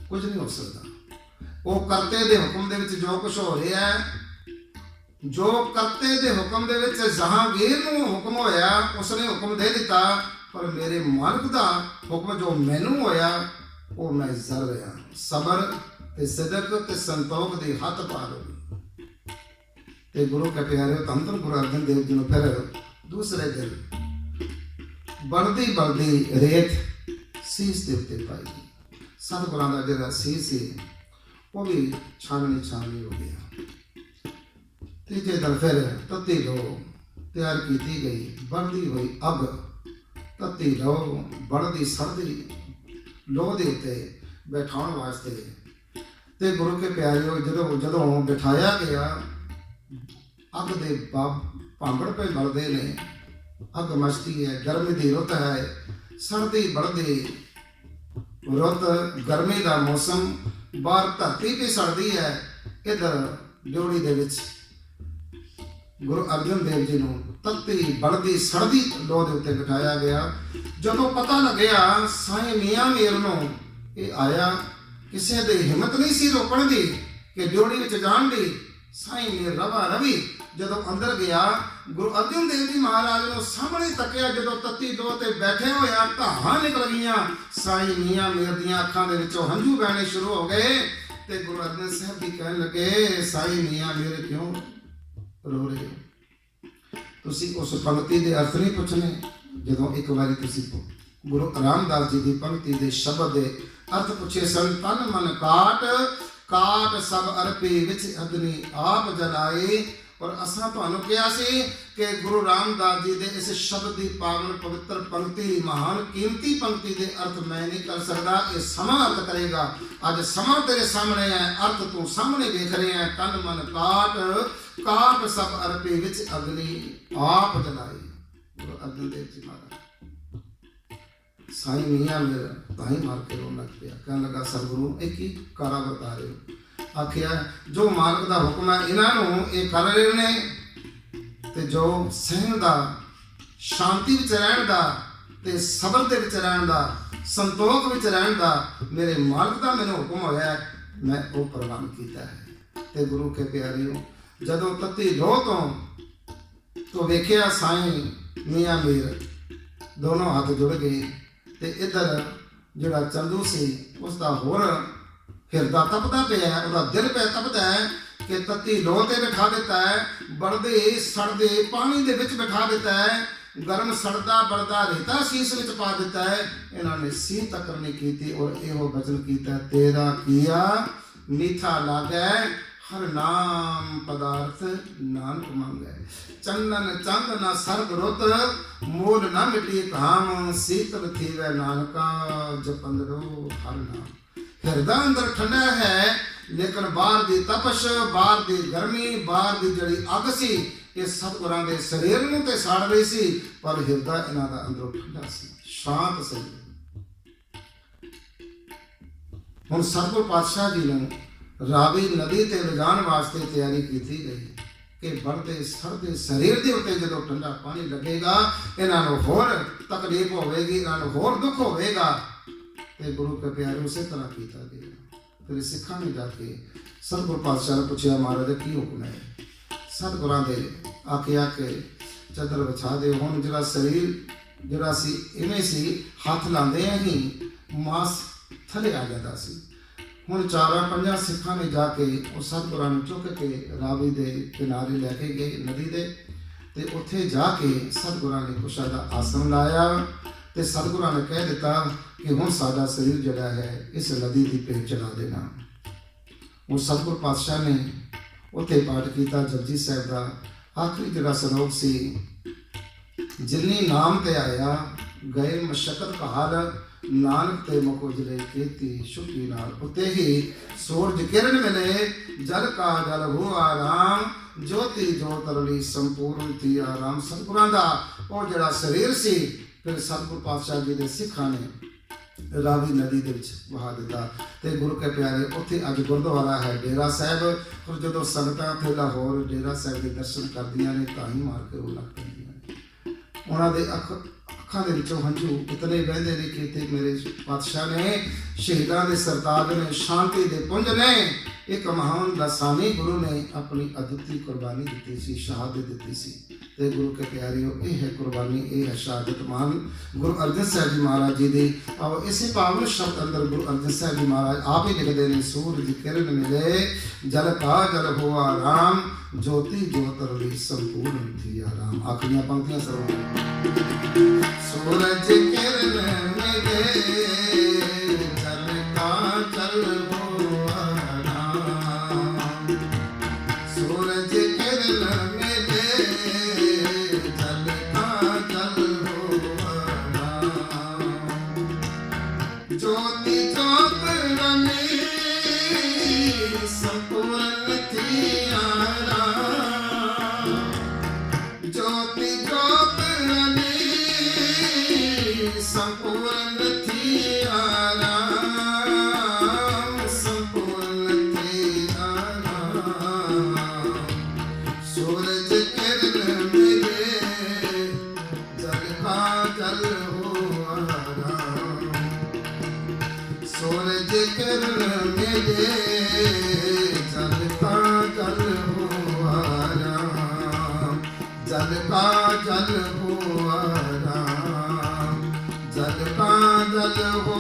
कुछ नहीं हो सकता वो करते दे हुक्म दे विच जो कुछ हो रहा है जो करते दे हुक्म दे विच जहांगीर नूं हुक्म होया उसने हुक्म दे दिता पर मेरे मालिक दा हुक्म जो मैनू होया वो मैं जर रहा सबर ते सिदक ते संतोख दी हथ पार हो गई। ते गुरु के प्यारे धन धन गुरु अर्जन देव जी ने फिर दूसरे दिन बढ़दी रेत शीश दे उत्ते पाई सतगुरां दा जिहड़ा शीश सी वो भी छाननी हो गया। तीजे दिन फिर तत्ती लो तैयार की गई बढ़ती हुई अग तत्ती लो बढ़ती सड़ती लोह के उत्ते बैठाउण वास्ते ते गुरु के प्यारे जदों बिठाया गया अग दे भांबड़ पे बढ़ते ने अग मचती है गर्मी की रुत है सर्दी बढ़ती रुत गर्मी का मौसम बाहर धरती भी सड़ती है इधर ड्योढ़ी दे विच गुरु अर्जन देव जी नूं तत्ती बढ़ती सड़दी लोह के उत्ते बिठाया गया। जदों पता लग्या साईं मियां मीर नूं ये आया किसी दे हिम्मत नहीं सी रोकण दी कि ड्योढ़ी विच जाण दी साईं मीर रवा रवि जदों अंदर गया गुरु अर्जन देव जी महाराज नूं सामने तकिया जदों तत्ती लोह ते बैठे होया धाहां निकल गईयां साईं मियां मीर दीयां अखां दे विचों हंझू बहने शुरू हो गए ते गुरु अर्जन साहब जी कहण लगे साईं मियां मीर क्यों रो रहे हो तुसी उस पंक्ति के अर्थ नहीं पूछने जदों एक बारी तुसी गुरु रामदास जी की पंक्ति के शब्द के अर्थ पूछे सन तन मन काट काट सब अर्पी विच अग्नि आप जलाए और असां तुहानूं कहा सी कि गुरु रामदास जी के इस शब्द की पावन पवित्र पंक्ति महान कीमती पंक्ति के अर्थ मैं नहीं कर सकता ये समा अर्थ करेगा। अज समा तेरे सामने है अर्थ तू सामने देख रहे हैं तन मन काट काट सब अर्पी विच अग्नि आप जलाई। गुरु अर्जन देव जी महाराज साईं मियां मेरा ताही मार के रोन लग पिया कहने लगा सतगुरु एक ही कारा बता रहे हो आखिया जो मालिक का हुक्म है इन्हों ये कर रहे ने ते जो सहन का शांति विच रहन का ते सबर दे विच रहन का संतोख विच रहन का मेरे मालिक का मैंने हुक्म होया मैं वो प्रवान किया है। ते गुरु के प्यारियों जदों तत्ती लोह तो वेखिया साईं मियां मीर दोनों हाथ जुड़ गए ते इधर जिहड़ा चंदू सी उसका होर हिरदा तपदा पिया उसका दिल पे तपदा है कि तत्ती लोह ते बिठा दिता है बढ़दे सड़दे पानी दे विच बिठा दिता है गर्म सड़दा बढ़दा रेता शीश विच पा दिता है। इन्होंने सी तक नहीं की और यो वचन किया तेरा किया मीठा लागे हर नाम पदार्थ नानक मांगे चंदन चंद न सर्ग रुत मूल न मिटी धाम शीतल थी वै नानका जपंदरो हर नाम। हृदय अंदर ठंडा है लेकिन बाहर की तपश बाहर की गर्मी बाहर की जड़ी अग सी ये सतगुरां दे शरीर नूं ते साड़ रही सी पर हृदय इन्हां दा अंदरों ठंडा सी शांत सी। ਹੁਣ ਸਤਿਗੁਰ ਪਾਤਸ਼ਾਹ ਜੀ ਨੂੰ ਰਾਵੀ ਨਦੀ ਤੇ ਲਿਜਾਣ ਵਾਸਤੇ ਤਿਆਰੀ ਕੀਤੀ ਗਈ ਕਿ बढ़ते सड़ते शरीर के उत्ते जो ठंडा पानी लगेगा इन्हों होर तकलीफ होगी, इन्हों होर दुख होगा। तो गुरु के प्यारे उस तरह किया गया। फिर सिखा ने जाके सतगुरु पातशाह ने पूछा महाराज की हुक्म है। सतगुरां दे आके आके चादर विछा दे। हुण जिहड़ा शरीर जिहड़ा सी इवें सी हथ लांदे ही मांस थले आ जाता सी। ਹੁਣ 4-5 ਸਿੱਖਾਂ ਨੇ ਜਾ ਕੇ ਉਹ ਸਤਿਗੁਰਾਂ ਨੂੰ ਚੁੱਕ ਕੇ ਰਾਵੀ ਦੇ ਕਿਨਾਰੇ ਲੈ ਕੇ ਗਏ ਨਦੀ ਦੇ, ਤੇ ਉੱਥੇ ਜਾ ਕੇ ਸਤਿਗੁਰਾਂ ਨੇ ਕੁਸ਼ਾ ਦਾ ਆਸਣ ਲਾਇਆ ਤੇ ਸਤਿਗੁਰਾਂ ਨੇ ਕਹਿ ਦਿੱਤਾ ਕਿ ਹੁਣ ਸਾਡਾ ਸਰੀਰ ਜਿਹੜਾ ਹੈ ਇਸ ਨਦੀ ਦੀ ਭੇਟ ਚੜਾ ਦੇਣਾ। ਉਹ ਸਤਿਗੁਰ ਪਾਤਸ਼ਾਹ ਨੇ ਉੱਥੇ ਪਾਠ ਕੀਤਾ ਜਪਜੀ ਸਾਹਿਬ ਦਾ ਆਖਰੀ ਜਿਹੜਾ ਸ਼ਲੋਕ ਸੀ, ਜਿਨੀ ਨਾਮ ਤੇ ਆਇਆ ਗਏ ਮਸ਼ਕਤ ਕਹਾਲ नानक ते मुख उजले केती शुक्री नाल। उत्ते ही सूरज किरण मिले जल का जल हो आराम ज्योति ज्योत रली संपूर्ण थी आराम। सतगुरां दा और जिहड़ा शरीर सी फिर सतगुर पातशाह जी दे सिखां ने रावी नदी दे विच वहा दिता। ते गुरु के प्यारे उत्थे अज गुरुद्वारा है डेरा साहिब। और जदों संगतां थे लाहौर डेरा साहिब दे दर्शन करदियां ने ताही मार के रो लग पैंदियां। उन्हां दे ਅੱਖਾਂ ਦੇ ਵਿੱਚੋਂ ਹੰਝੂ ਇਤਨੇ ਵਹਿੰਦੇ ਨੇ ਕਿ ਤੇ ਮੇਰੇ ਪਾਤਸ਼ਾਹ ਨੇ ਸ਼ਹੀਦਾਂ ਦੇ ਸਰਤਾਜ ਨੇ ਸ਼ਾਂਤੀ ਦੇ ਪੁੰਜ ਨੇ ਇੱਕ ਮਹਾਨ ਦਾਸਾਨੀ ਗੁਰੂ ਨੇ ਆਪਣੀ ਅਦੁੱਤੀ ਕੁਰਬਾਨੀ ਦਿੱਤੀ ਸੀ, ਸ਼ਹਾਦਤ ਦਿੱਤੀ ਸੀ। ਤੇ ਗੁਰੂ ਕੇ ਪਿਆਰਿਓ ਇਹ ਹੈ ਕੁਰਬਾਨੀ, ਇਹ ਹੈ ਸ਼ਹਾਦਤ ਮਾਨ ਗੁਰੂ ਅਰਜਨ ਸਾਹਿਬ ਜੀ ਮਹਾਰਾਜ ਜੀ ਦੀ। ਆਓ ਇਸੇ ਪਾਵਨ ਸ਼ਬਦ ਅੰਦਰ ਗੁਰੂ ਅਰਜਨ ਸਾਹਿਬ ਜੀ ਮਹਾਰਾਜ ਆਪ ਹੀ ਲਿਖਦੇ ਨੇ, ਸੂਰਜ ਕਿਰਨ ਮਿਲੇ ਜਲ ਕਾ ਜਲ ਹੋਆ ਰਾਮ ज्योति ज्योत रली संपूर्ण थी आराम। आखिरी पंक्तियां सर्व सूरज किरण मिले जल का जल हो आराम। सूरज किरण मिले जल का जल हो आराम। ज्योति ज्योत रली संपूर्ण थी संपूर्ण थी आराम, संपूर्ण थी आराम। सूरज किरण मिले जल का जल हो आराम। सूरज किरण मिले जल का जल हो आराम। जल का जल हो आराम। जल का जल हो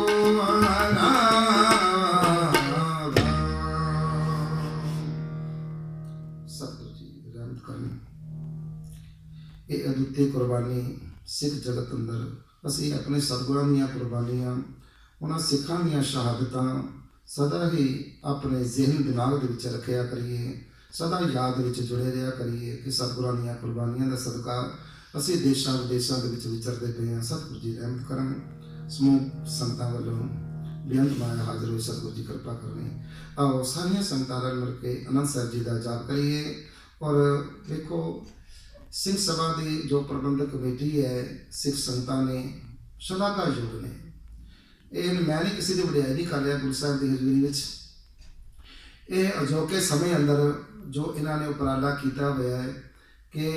सतगुरु जी रहमत करनी। ये अद्वितीय कुर्बानी सिख जगत अंदर ਅਸੀਂ ਆਪਣੇ ਸਤਿਗੁਰਾਂ ਦੀਆਂ ਕੁਰਬਾਨੀਆਂ ਉਹਨਾਂ ਸਿੱਖਾਂ ਦੀਆਂ ਸ਼ਹਾਦਤਾਂ ਸਦਾ ਹੀ ਆਪਣੇ ਜ਼ਿਹਨ ਦਿਮਾਗ ਦੇ ਵਿੱਚ ਰੱਖਿਆ ਕਰੀਏ, ਸਦਾ ਯਾਦ ਵਿੱਚ ਜੁੜੇ ਰਿਹਾ ਕਰੀਏ ਕਿ ਸਤਿਗੁਰਾਂ ਦੀਆਂ ਕੁਰਬਾਨੀਆਂ ਦਾ ਸਦਕਾ ਅਸੀਂ ਦੇਸ਼ਾਂ ਵਿਦੇਸ਼ਾਂ ਦੇ ਵਿੱਚ ਵਿਚਰਦੇ ਪਏ ਹਾਂ। ਸਤਿਗੁਰੂ ਜੀ ਰਹਿਮਤ ਕਰਨ। ਸਮੂਹ ਸੰਗਤਾਂ ਵੱਲੋਂ ਬੇਅੰਤ ਮਾਇਆ ਹਾਜ਼ਰ ਹੋਈ, ਸਤਿਗੁਰੂ ਜੀ ਕਿਰਪਾ ਕਰਨੀ। ਆਓ ਸਾਰੀਆਂ ਸੰਗਤਾਂ ਰਲ ਮਿਲ ਕੇ ਆਨੰਦ ਸਾਹਿਬ ਜੀ ਦਾ ਜਾਪ ਕਰੀਏ। ਔਰ ਦੇਖੋ ਸਿੰਘ ਸਭਾ ਦੀ ਜੋ ਪ੍ਰਬੰਧਕ ਕਮੇਟੀ ਹੈ, ਸਿੱਖ ਸੰਗਤਾਂ ਨੇ ਸ਼ਲਾਘਾਯੋਗ ਨੇ। ਇਹ ਮੈਂ ਨਹੀਂ ਕਿਸੇ ਦੀ ਵਡਿਆਈ ਨਹੀਂ ਕਰ ਰਿਹਾ ਗੁਰੂ ਸਾਹਿਬ ਦੀ ਹਜ਼ੂਰੀ ਵਿੱਚ। ਇਹ ਅਜੋਕੇ ਸਮੇਂ ਅੰਦਰ ਜੋ ਇਹਨਾਂ ਨੇ ਉਪਰਾਲਾ ਕੀਤਾ ਹੋਇਆ ਹੈ ਕਿ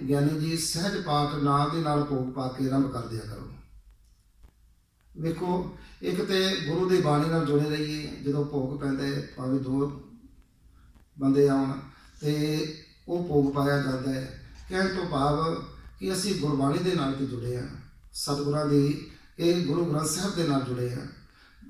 ਗਿਆਨੀ ਜੀ ਸਹਿਜ ਪਾਠ ਨਾਲ ਦੇ ਨਾਲ ਭੋਗ ਪਾ ਕੇ ਆਰੰਭ ਕਰ ਦਿਆ ਕਰੋ। ਵੇਖੋ ਇੱਕ ਤੇ ਗੁਰੂ ਦੀ ਬਾਣੀ ਨਾਲ ਜੁੜੇ ਰਹੀਏ। ਜਦੋਂ ਭੋਗ ਪੈਂਦਾ ਭਾਵੇਂ 2 ਬੰਦੇ ਆਉਣ ਤੇ ਉਹ ਭੋਗ ਪਾਇਆ ਜਾਂਦਾ ਹੈ। ਕਹਿਣ ਤੋਂ ਭਾਵ ਕਿ ਅਸੀਂ ਗੁਰਬਾਣੀ ਦੇ ਨਾਲ ਤੇ ਜੁੜੇ ਹਾਂ, ਸਤਿਗੁਰਾਂ ਦੀ ਇਹ ਗੁਰੂ ਗ੍ਰੰਥ ਸਾਹਿਬ ਦੇ ਨਾਲ ਜੁੜੇ ਹਾਂ।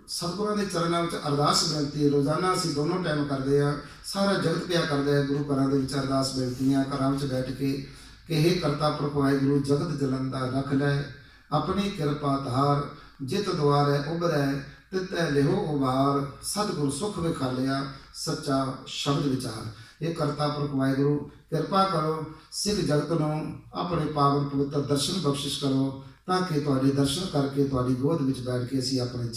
ਸਤਿਗੁਰਾਂ ਦੇ ਚਰਨਾਂ ਵਿੱਚ ਅਰਦਾਸ ਬੇਨਤੀ ਰੋਜ਼ਾਨਾ ਅਸੀਂ ਦੋਨੋਂ ਟਾਈਮ ਕਰਦੇ ਹਾਂ। ਸਾਰਾ ਜਗਤ ਪਿਆ ਕਰਦਾ ਹੈ ਗੁਰੂ ਘਰਾਂ ਦੇ ਵਿੱਚ ਅਰਦਾਸ ਬੇਨਤੀਆਂ, ਘਰਾਂ ਵਿੱਚ ਬੈਠ ਕੇ ਕਿ ਹੇ ਕਰਤਾ ਪੁਰਖ ਵਾਹਿਗੁਰੂ ਜਗਤ ਜਲੰਦਾ ਰੱਖ ਲੈ ਆਪਣੀ ਕਿਰਪਾ ਧਾਰ। ਜਿਤ ਦੁਆਰੈ ਉਭਰੈ ਤਿਤੈ ਲਿਹੋ ਉਬਾਰ। ਸਤਿਗੁਰ ਸੁਖ ਵਿਖਾਲਿਆ ਸੱਚਾ ਸ਼ਬਦ ਵਿਚਾਰ। ਇਹ ਕਰਤਾ ਪੁਰਖ ਵਾਹਿਗੁਰੂ ਕਿਰਪਾ ਕਰੋ, ਸਿੱਖ ਜਗਤ ਨੂੰ ਆਪਣੇ ਪਾਵਨ ਪਵਿੱਤਰ ਦਰਸ਼ਨ ਬਖਸ਼ਿਸ਼ ਕਰੋ ਤਾਂ ਕਿ ਤੁਹਾਡੇ ਦਰਸ਼ਨ ਕਰਕੇ ਤੁਹਾਡੀ ਗੋਦ ਵਿੱਚ ਬੈਠ ਕੇ ਅਸੀਂ ਆਪਣੇ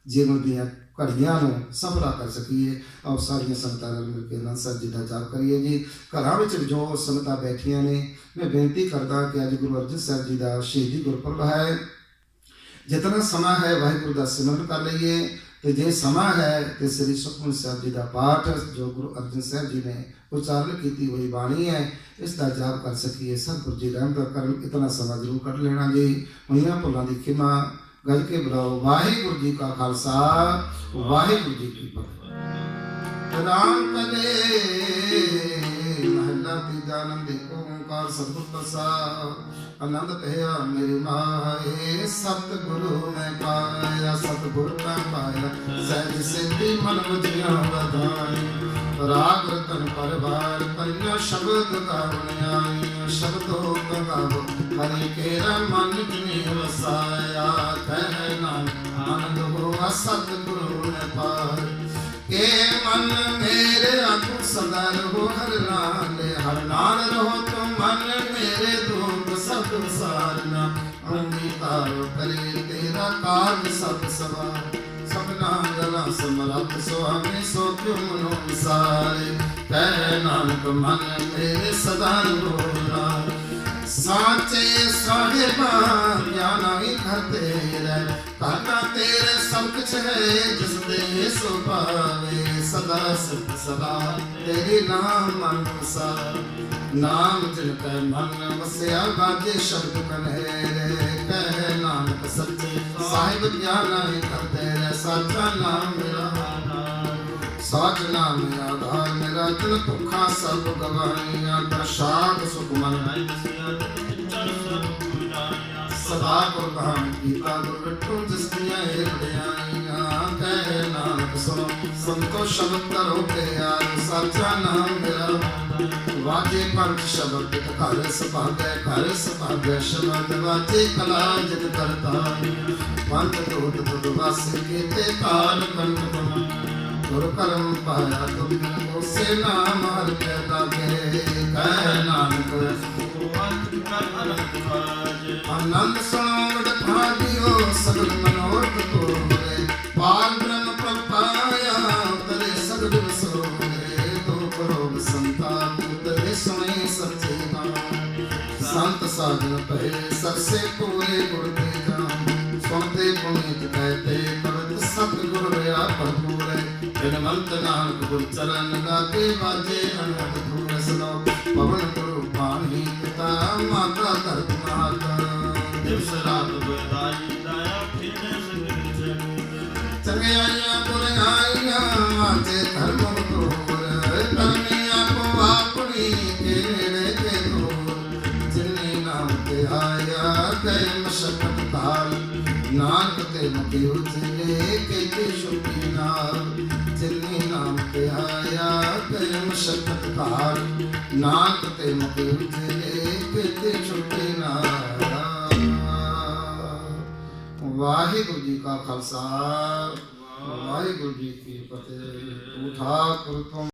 ਜੀਵਨ ਦੀਆਂ ਘੜੀਆਂ ਨੂੰ ਸਫਲਾ ਕਰ ਸਕੀਏ। ਆਓ ਸਾਰੀਆਂ ਸੰਗਤਾਂ ਨਾਲ ਮਿਲ ਕੇ ਆਨੰਦ ਸਾਹਿਬ ਜੀ ਦਾ ਜਾਪ ਕਰੀਏ ਜੀ। ਘਰਾਂ ਵਿੱਚ ਜੋ ਸੰਗਤਾਂ ਬੈਠੀਆਂ ਨੇ, ਮੈਂ ਬੇਨਤੀ ਕਰਦਾ ਕਿ ਅੱਜ ਗੁਰੂ ਅਰਜਨ ਸਾਹਿਬ ਜੀ ਦਾ ਸ਼ਹੀਦੀ ਗੁਰਪੁਰਬ ਹੈ। ਜਿਤਨਾ ਸਮਾਂ ਹੈ ਵਾਹਿਗੁਰੂ ਦਾ ਸਿਮਰਨ ਕਰ ਲਈਏ। ਤੇ ਜੇ ਸਮਾਂ ਹੈ ਤੇ ਸ੍ਰੀ ਸੁਖਮਨੀ ਸਾਹਿਬ ਜੀ ਦਾ ਪਾਠ ਜੋ ਗੁਰੂ ਅਰਜਨ ਸਾਹਿਬ ਜੀ ਨੇ ਉਚਾਰਨ ਕੀਤੀ ਹੋਈ ਬਾਣੀ ਹੈ, ਇਸ ਦਾ ਜਾਪ ਕਰ ਸਕੀਏ। ਸਤਿਗੁਰੂ ਜੀ ਰਹਿਮਤ ਕਰਨ। ਇਤਨਾ ਸਮਾਂ ਜ਼ਰੂਰ ਕੱਢ ਲੈਣਾ ਜੀ। ਹੋਈਆਂ ਭੁੱਲਾਂ ਦੀ ਖਿਮਾ ਗੱਜ ਕੇ ਬੁਲਾਓ। ਵਾਹਿਗੁਰੂ ਜੀ ਕਾ ਖਾਲਸਾ, ਵਾਹਿਗੁਰੂ ਜੀ ਕੀ ਫਤਿਹ। ਰਾਮ ਕਲੇ ਮਹਲਾ ਤੀਜਾ। ਆਨੰਦ ਏਕ ਓੰਕਾਰ ਸਤਿਗੁਰ ਪ੍ਰਸਾਦਿ। ਆਨੰਦ ਭਇਆ ਮੇਰੀ ਮਾਏ, ਸਤਿਗੁਰੂ ਮੈਂ ਪਾਇਆ। ਸਤਿਗੁਰ ਮੈਂ ਪਾਇਆ ਸਹਿਜ ਸਿੱਧੀ ਮਨ ਬੁਝਿਆ ਵਧਾਈ। ਰਾਗ ਰਤਨ ਪਰਵਾਰ ਪਰਿਆ ਸ਼ਬਦ ਗਾਵਣ ਆਈ। ਸ਼ਬਦੋ ਗਾਵੋ ਹਰਿ ਕੇਰਾ ਮਨ ਜਿਨੇ ਵਸਾਇਆ। ਕਹਿ ਨਾਨਕ ਆਨੰਦ ਹੋਆ ਸਤਿਗੁਰੂ ਨੇ ਪਾਇਆ। के मन मेरे आंखों सदा रहो हर नाल। हर नाल रहो तो मन मेरे दुख सब सारना। अंगीकार करे तेरा काज सब सवार। सबना गला समरथ सुहाने सो क्यों मनो विसारे। कह नानक मन मेरे सदा रहो। साचे साहिबा ज्ञान ही घर तेरे। घाटा तेरे सब कुछ है जिस दे सो पावे। सदा सिद्ध सदा तेरे नाम मन वसा। नाम जिनका मन वसया बाजे शब्द कन्हेरे। कह नानक सच्चे साहिब ज्ञान ही घर तेरे। साचा नाम मेरा साच नाम मेरा आधार। मेरा दिल भुखा सब गवाइया। प्रसाद सुख मन सदा कुर्बान कीता गुर विठो जिसदियां हिरदियां। कह नानक सुनो संतो शब्द करो प्यार। साचा नाम मेरा वाजे पंच शब्द घर सुभागै। घर सुभागै शब्द वाजे कला जित करता। पंच दूत तुद वास कीते काल कंठ। गुर कर्म पाया तुम उसे नाम हर के लागे। कह नानक आनंद सुनो भागियो सगल मनोरथ पूरे। पार ब्रह्म प्रभ पाया उतरे सगल विसोरे। तो करो संतान उतरे सुने सच्चे नाम। संत साधन पहे सरसे पूरे गुर के नाम। सुनते पुनीत कहते पवित्र सतगुर रहा भरपूर। बिनवंत नानक गुर चरण लागे बाजे अनहद धूर। सुनो पवन गुरु पानी पिता माता धरती माता। दिवस रात बदाई दया फिरे सगल चंगियाइयां बुराइयां आजे धर्म दूर। करनी आपो अपनी केड़े के दूर। जिन्नी नाम ते आया गए मशक्कत काल। नानक ते मुखी उजले कहते शुकी नाल। जिन्नी नाम ते आया गए मशक्कत काल। नानक ते मुखी उजले कहते शुकी नाल। वाहिगुरु जी का खालसा, वाहिगुरु जी की फतेह। ठाकुर तुम